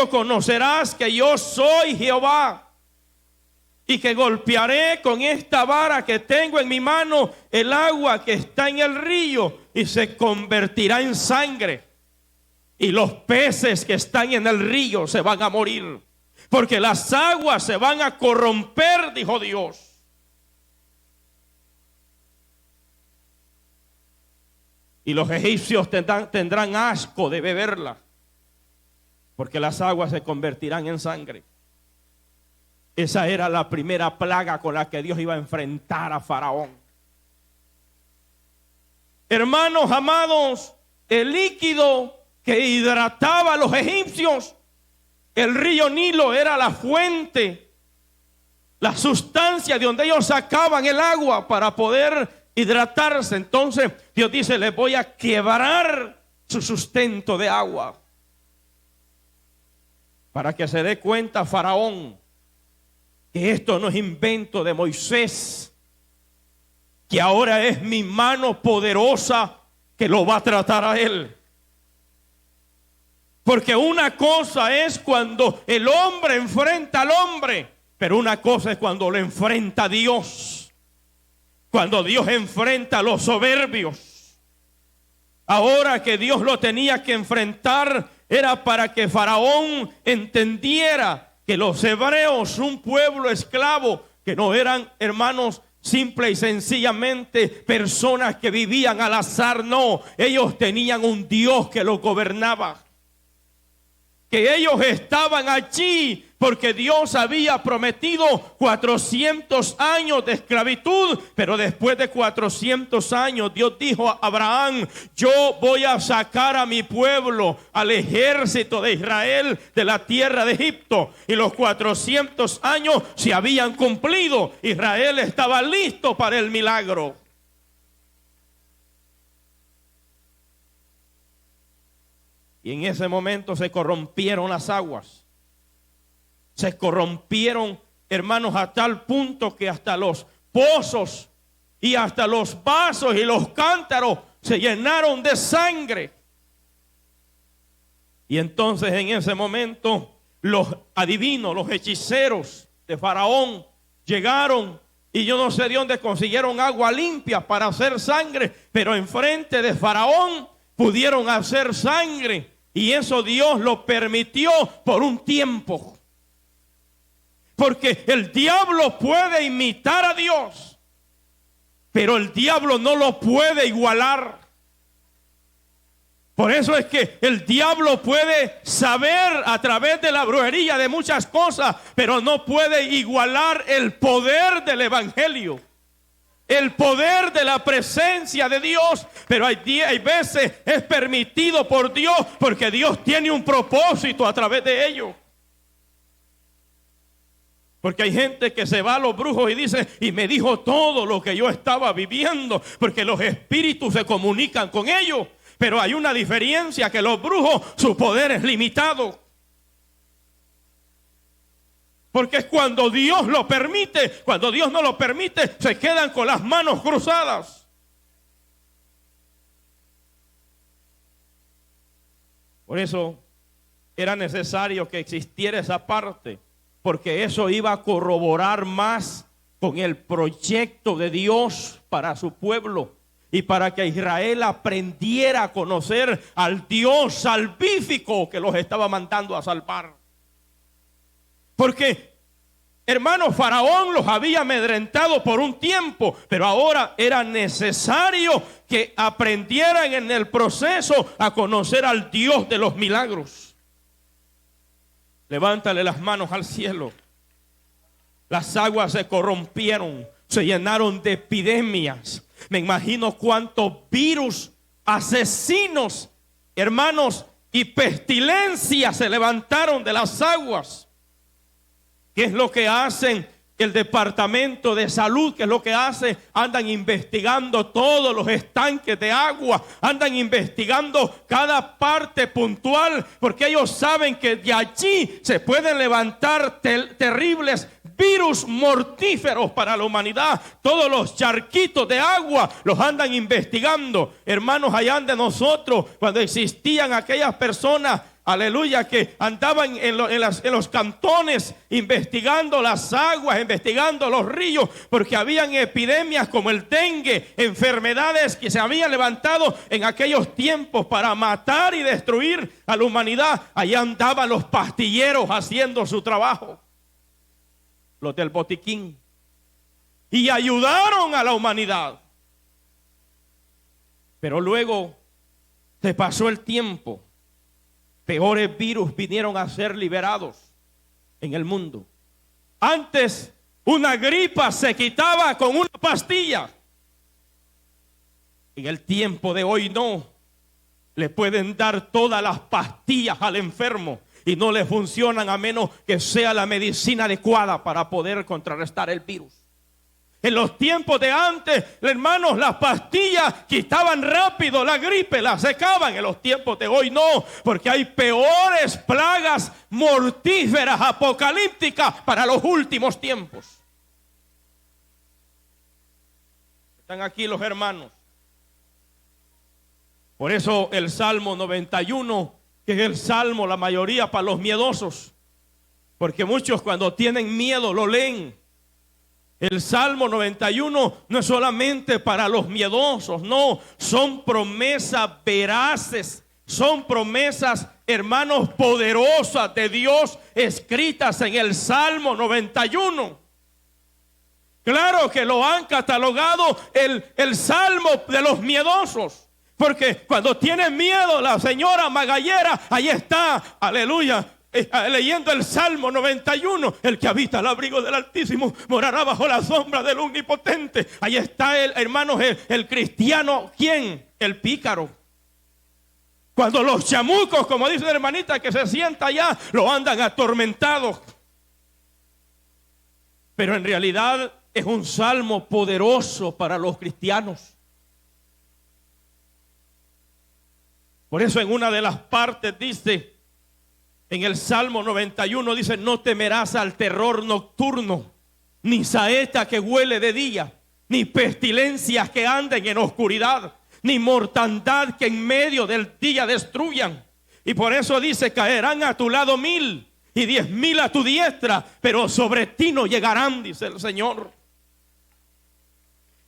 esto conocerás que yo soy Jehová, y que golpearé con esta vara que tengo en mi mano el agua que está en el río, y se convertirá en sangre, y los peces que están en el río se van a morir, porque las aguas se van a corromper, dijo Dios. Y los egipcios tendrán asco de beberla, porque las aguas se convertirán en sangre. Esa era la primera plaga con la que Dios iba a enfrentar a Faraón. Hermanos amados, el líquido que hidrataba a los egipcios, el río Nilo, era la fuente, la sustancia de donde ellos sacaban el agua para poder hidratarse. Entonces Dios dice: les voy a quebrar su sustento de agua, para que se dé cuenta Faraón que esto no es invento de Moisés, que ahora es mi mano poderosa que lo va a tratar a él. Porque una cosa es cuando el hombre enfrenta al hombre, pero una cosa es cuando lo enfrenta a Dios. Cuando Dios enfrenta a los soberbios. Ahora que Dios lo tenía que enfrentar, era para que Faraón entendiera que los hebreos, un pueblo esclavo, que no eran, hermanos, simple y sencillamente personas que vivían al azar. No, ellos tenían un Dios que los gobernaba, que ellos estaban allí porque Dios había prometido 400 años de esclavitud, pero después de 400 años Dios dijo a Abraham: yo voy a sacar a mi pueblo, al ejército de Israel, de la tierra de Egipto. Y los 400 años se habían cumplido. Israel estaba listo para el milagro. Y en ese momento se corrompieron las aguas. Se corrompieron, hermanos, a tal punto que hasta los pozos y hasta los vasos y los cántaros se llenaron de sangre. Y entonces en ese momento los adivinos, los hechiceros de Faraón llegaron, y yo no sé de dónde consiguieron agua limpia para hacer sangre, pero enfrente de Faraón pudieron hacer sangre, y eso Dios lo permitió por un tiempo. Porque el diablo puede imitar a Dios, pero el diablo no lo puede igualar. Por eso es que el diablo puede saber a través de la brujería de muchas cosas, pero no puede igualar el poder del evangelio, el poder de la presencia de Dios. Pero hay veces es permitido por Dios, porque Dios tiene un propósito a través de ello. Porque hay gente que se va a los brujos y dice: y me dijo todo lo que yo estaba viviendo, porque los espíritus se comunican con ellos. Pero hay una diferencia, que los brujos, su poder es limitado. Porque es cuando Dios lo permite. Cuando Dios no lo permite, se quedan con las manos cruzadas. Por eso era necesario que existiera esa parte, porque eso iba a corroborar más con el proyecto de Dios para su pueblo, y para que Israel aprendiera a conocer al Dios salvífico que los estaba mandando a salvar. Porque, hermanos, Faraón los había amedrentado por un tiempo, pero ahora era necesario que aprendieran en el proceso a conocer al Dios de los milagros. Levántale las manos al cielo. Las aguas se corrompieron, se llenaron de epidemias. Me imagino cuántos virus asesinos, hermanos, y pestilencias se levantaron de las aguas. ¿Qué es lo que hacen el departamento de salud? ¿Qué es lo que hace? Andan investigando todos los estanques de agua, andan investigando cada parte puntual, porque ellos saben que de allí se pueden levantar terribles virus mortíferos para la humanidad. Todos los charquitos de agua los andan investigando. Hermanos, allá de nosotros, cuando existían aquellas personas aleluya, que andaban en los cantones investigando las aguas, investigando los ríos, porque habían epidemias como el dengue, enfermedades que se habían levantado en aquellos tiempos para matar y destruir a la humanidad. Allá andaban los pastilleros haciendo su trabajo, los del botiquín, y ayudaron a la humanidad. Pero luego se pasó el tiempo, peores virus vinieron a ser liberados en el mundo. Antes una gripa se quitaba con una pastilla. En el tiempo de hoy no. Le pueden dar todas las pastillas al enfermo y no le funcionan a menos que sea la medicina adecuada para poder contrarrestar el virus. En los tiempos de antes, hermanos, las pastillas quitaban rápido la gripe, la secaban. En los tiempos de hoy no, porque hay peores plagas mortíferas, apocalípticas para los últimos tiempos. Están aquí los hermanos. Por eso el Salmo 91, que es el salmo, la mayoría para los miedosos, porque muchos cuando tienen miedo lo leen. El Salmo 91 no es solamente para los miedosos, no, son promesas veraces, son promesas, hermanos, poderosas de Dios escritas en el Salmo 91. Claro que lo han catalogado el Salmo de los miedosos, porque cuando tiene miedo la señora Magallera, ahí está, aleluya, leyendo el Salmo 91, el que habita al abrigo del Altísimo morará bajo la sombra del Omnipotente. Ahí está hermanos, el cristiano, ¿quién? El pícaro. Cuando los chamucos, como dice la hermanita que se sienta allá, lo andan atormentados. Pero en realidad es un salmo poderoso para los cristianos. Por eso en una de las partes dice, en el Salmo 91 dice, no temerás al terror nocturno, ni saeta que huele de día, ni pestilencias que anden en oscuridad, ni mortandad que en medio del día destruyan. Y por eso dice, caerán a tu lado 1000 y 10,000 a tu diestra, pero sobre ti no llegarán, dice el Señor.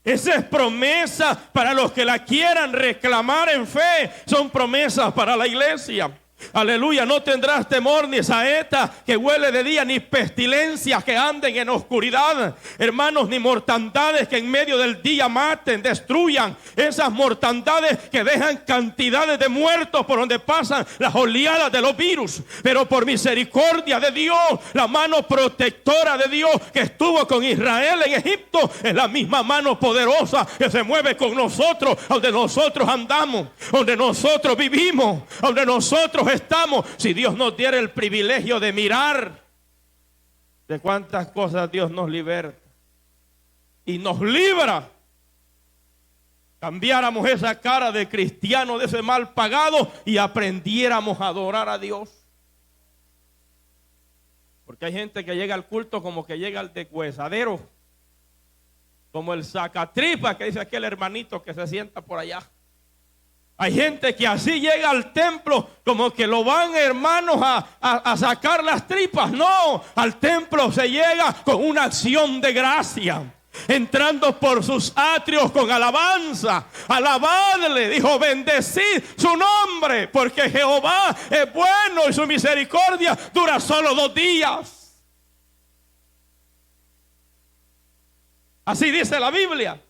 Esa es promesa para los que la quieran reclamar en fe. Son promesas para la iglesia. Aleluya, no tendrás temor ni saeta que huele de día, ni pestilencias que anden en oscuridad, hermanos, ni mortandades que en medio del día maten, destruyan. Esas mortandades que dejan cantidades de muertos por donde pasan las oleadas de los virus. Pero por misericordia de Dios, la mano protectora de Dios que estuvo con Israel en Egipto, es la misma mano poderosa que se mueve con nosotros, donde nosotros andamos, donde nosotros vivimos, donde nosotros estamos. Si Dios nos diera el privilegio de mirar de cuántas cosas Dios nos liberta y nos libra, cambiáramos esa cara de cristiano, de ese mal pagado, y aprendiéramos a adorar a Dios. Porque hay gente que llega al culto como que llega al deshuesadero, como el sacatripa que dice aquel hermanito que se sienta por allá. Hay gente que así llega al templo como que lo van, hermanos, a sacar las tripas. No, al templo se llega con una acción de gracia, entrando por sus atrios con alabanza. Alabadle, dijo, bendecid su nombre, porque Jehová es bueno y su misericordia dura solo 2 días. Así dice la Biblia.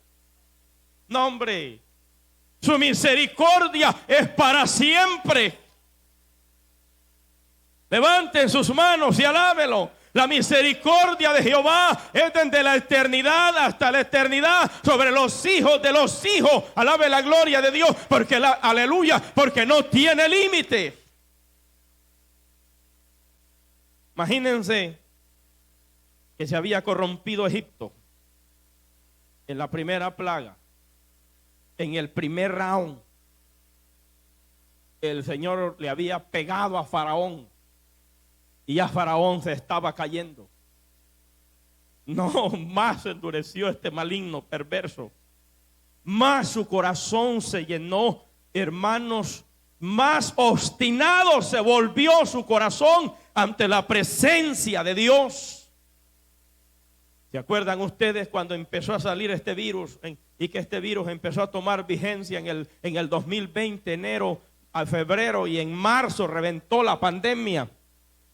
No, hombre. Su misericordia es para siempre. Levanten sus manos y alábelo. La misericordia de Jehová es desde la eternidad hasta la eternidad sobre los hijos de los hijos. Alabe la gloria de Dios, porque aleluya, porque no tiene límite. Imagínense que se había corrompido Egipto en la primera plaga. En el primer round, el Señor le había pegado a Faraón y ya Faraón se estaba cayendo. No, más endureció este maligno perverso. Más su corazón se llenó, hermanos, más obstinado se volvió su corazón ante la presencia de Dios. ¿Se acuerdan ustedes cuando empezó a salir este virus y que este virus empezó a tomar vigencia en el 2020, enero a febrero, y en marzo reventó la pandemia?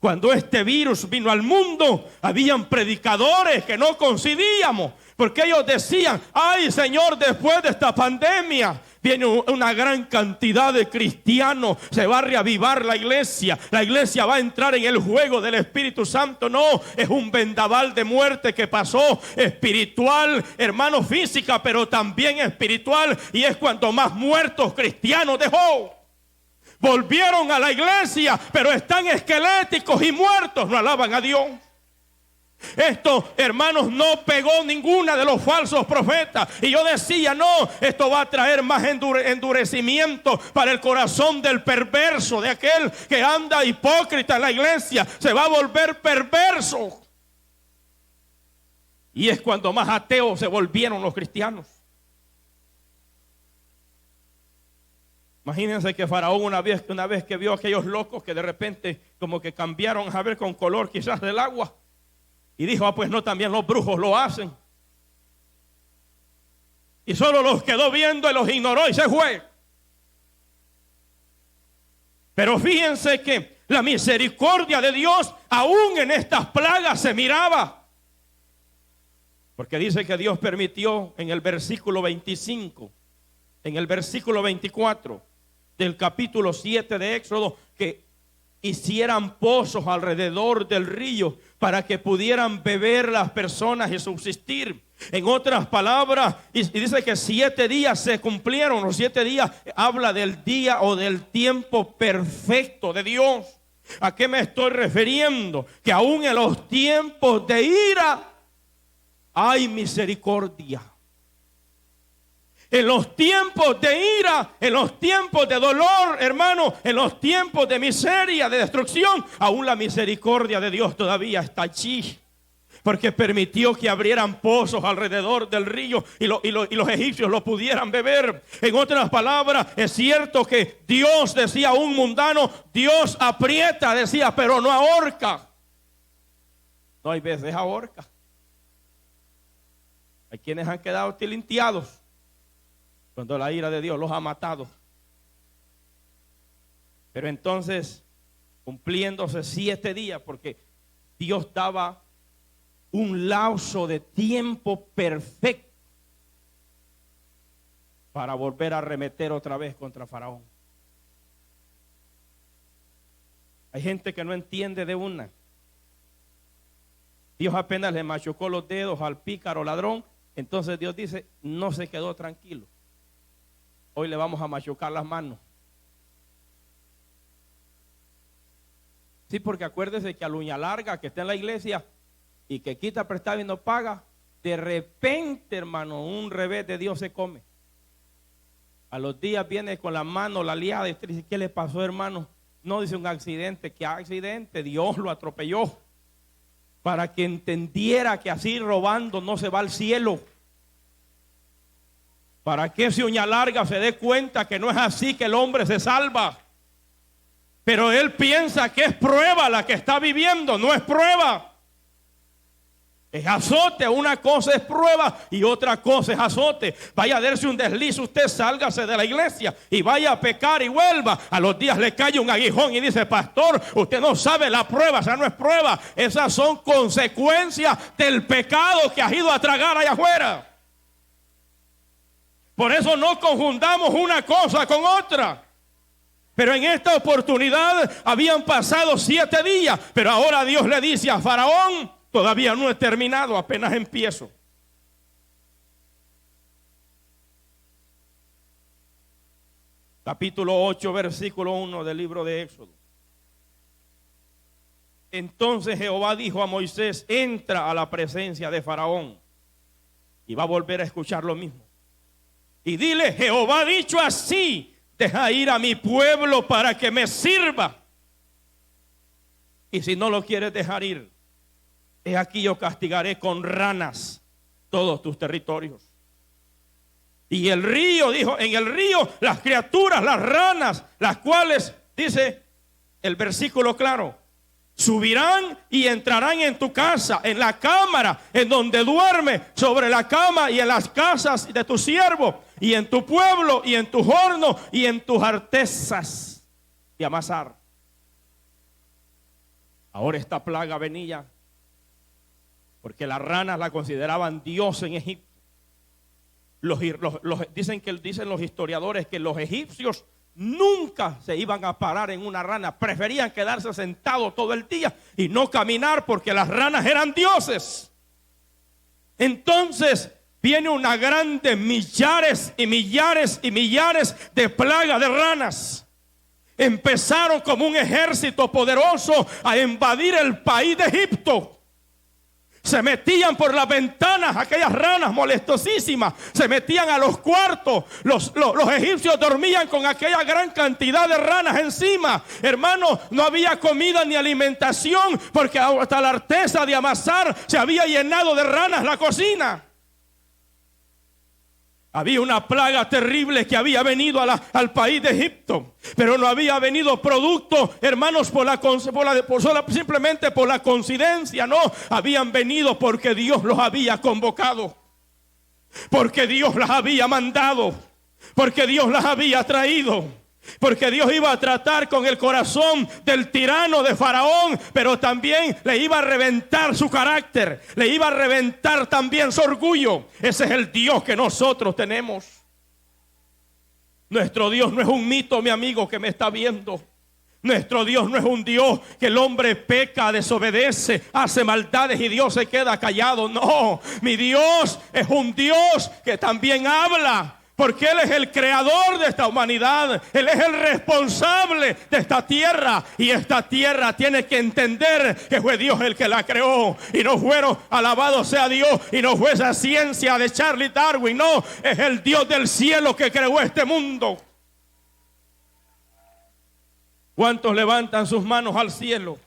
Cuando este virus vino al mundo, habían predicadores que no coincidíamos, porque ellos decían: ay, Señor, después de esta pandemia viene una gran cantidad de cristianos, se va a reavivar la iglesia va a entrar en el juego del Espíritu Santo. No, es un vendaval de muerte que pasó, espiritual, hermano, física, pero también espiritual, y es cuando más muertos cristianos dejó. Volvieron a la iglesia, pero están esqueléticos y muertos, no alaban a Dios. Esto, hermanos, no pegó ninguna de los falsos profetas. Y yo decía: no, esto va a traer más endurecimiento para el corazón del perverso, de aquel que anda hipócrita en la iglesia. Se va a volver perverso. Y es cuando más ateos se volvieron los cristianos. Imagínense que Faraón una vez que vio a aquellos locos que de repente como que cambiaron a ver con color quizás del agua, y dijo: ah, pues no, también los brujos lo hacen. Y solo los quedó viendo y los ignoró y se fue. Pero fíjense que la misericordia de Dios aún en estas plagas se miraba. Porque dice que Dios permitió en el versículo 25, en el versículo 24 del capítulo 7 de Éxodo, que hicieran pozos alrededor del río para que pudieran beber las personas y subsistir. En otras palabras, y dice que 7 días se cumplieron. Los 7 días habla del día o del tiempo perfecto de Dios. ¿A qué me estoy refiriendo? Que aún en los tiempos de ira hay misericordia. En los tiempos de ira, en los tiempos de dolor, hermano, en los tiempos de miseria, de destrucción, aún la misericordia de Dios todavía está allí. Porque permitió que abrieran pozos alrededor del río y los egipcios lo pudieran beber. En otras palabras, es cierto que Dios, decía un mundano, Dios aprieta, decía, pero no ahorca. No hay veces ahorca. Hay quienes han quedado tilinteados cuando la ira de Dios los ha matado. Pero entonces, cumpliéndose 7 días, porque Dios daba un lapso de tiempo perfecto para volver a arremeter otra vez contra Faraón. Hay gente que no entiende de una. Dios apenas le machucó los dedos al pícaro ladrón. Entonces Dios dice: no se quedó tranquilo. Hoy le vamos a machucar las manos. Sí, porque acuérdese que al uña larga que está en la iglesia y que quita prestado y no paga, de repente, hermano, un revés de Dios se come. A los días viene con la mano la liada y usted dice: ¿qué le pasó, hermano? No, dice: un accidente. ¿Qué accidente? Dios lo atropelló. Para que entendiera que así robando no se va al cielo. Para que ese uña larga se dé cuenta que no es así que el hombre se salva. Pero él piensa que es prueba la que está viviendo. No es prueba. Es azote. Una cosa es prueba y otra cosa es azote. Vaya a darse un desliz, usted sálgase de la iglesia y vaya a pecar y vuelva. A los días le cae un aguijón y dice: pastor, usted no sabe la prueba. Esa no es prueba. Esas son consecuencias del pecado que has ido a tragar allá afuera. Por eso no confundamos una cosa con otra. Pero en esta oportunidad habían pasado 7 días. Pero ahora Dios le dice a Faraón: todavía no he terminado, apenas empiezo. Capítulo 8, versículo 1 del libro de Éxodo. Entonces Jehová dijo a Moisés: entra a la presencia de Faraón. Y va a volver a escuchar lo mismo. Y dile: Jehová ha dicho así: deja ir a mi pueblo para que me sirva. Y si no lo quieres dejar ir, he aquí yo castigaré con ranas todos tus territorios. Y el río, dijo, en el río las criaturas, las ranas, las cuales, dice el versículo claro, subirán y entrarán en tu casa, en la cámara en donde duerme, sobre la cama y en las casas de tu siervo, y en tu pueblo, y en tus hornos, y en tus artesas de amasar. Ahora esta plaga venía porque las ranas la consideraban Dios en Egipto. Dicen los historiadores que los egipcios nunca se iban a parar en una rana, preferían quedarse sentados todo el día y no caminar porque las ranas eran dioses. Entonces viene una grande millares y millares y millares de plagas de ranas. Empezaron como un ejército poderoso a invadir el país de Egipto. Se metían por las ventanas, aquellas ranas molestosísimas, se metían a los cuartos. Los egipcios dormían con aquella gran cantidad de ranas encima. Hermano, no había comida ni alimentación, porque hasta la artesa de amasar se había llenado de ranas la cocina. Había una plaga terrible que había venido al país de Egipto, pero no había venido producto, hermanos, simplemente por la coincidencia. No, habían venido porque Dios los había convocado, porque Dios las había mandado, porque Dios las había traído. Porque Dios iba a tratar con el corazón del tirano de Faraón, pero también le iba a reventar su carácter, le iba a reventar también su orgullo. Ese es el Dios que nosotros tenemos. Nuestro Dios no es un mito, mi amigo que me está viendo. Nuestro Dios no es un Dios que el hombre peca, desobedece, hace maldades y Dios se queda callado. No, mi Dios es un Dios que también habla. Porque Él es el creador de esta humanidad. Él es el responsable de esta tierra. Y esta tierra tiene que entender que fue Dios el que la creó. Y no fueron, alabado sea Dios, y no fue esa ciencia de Charles Darwin. No, es el Dios del cielo que creó este mundo. ¿Cuántos levantan sus manos al cielo?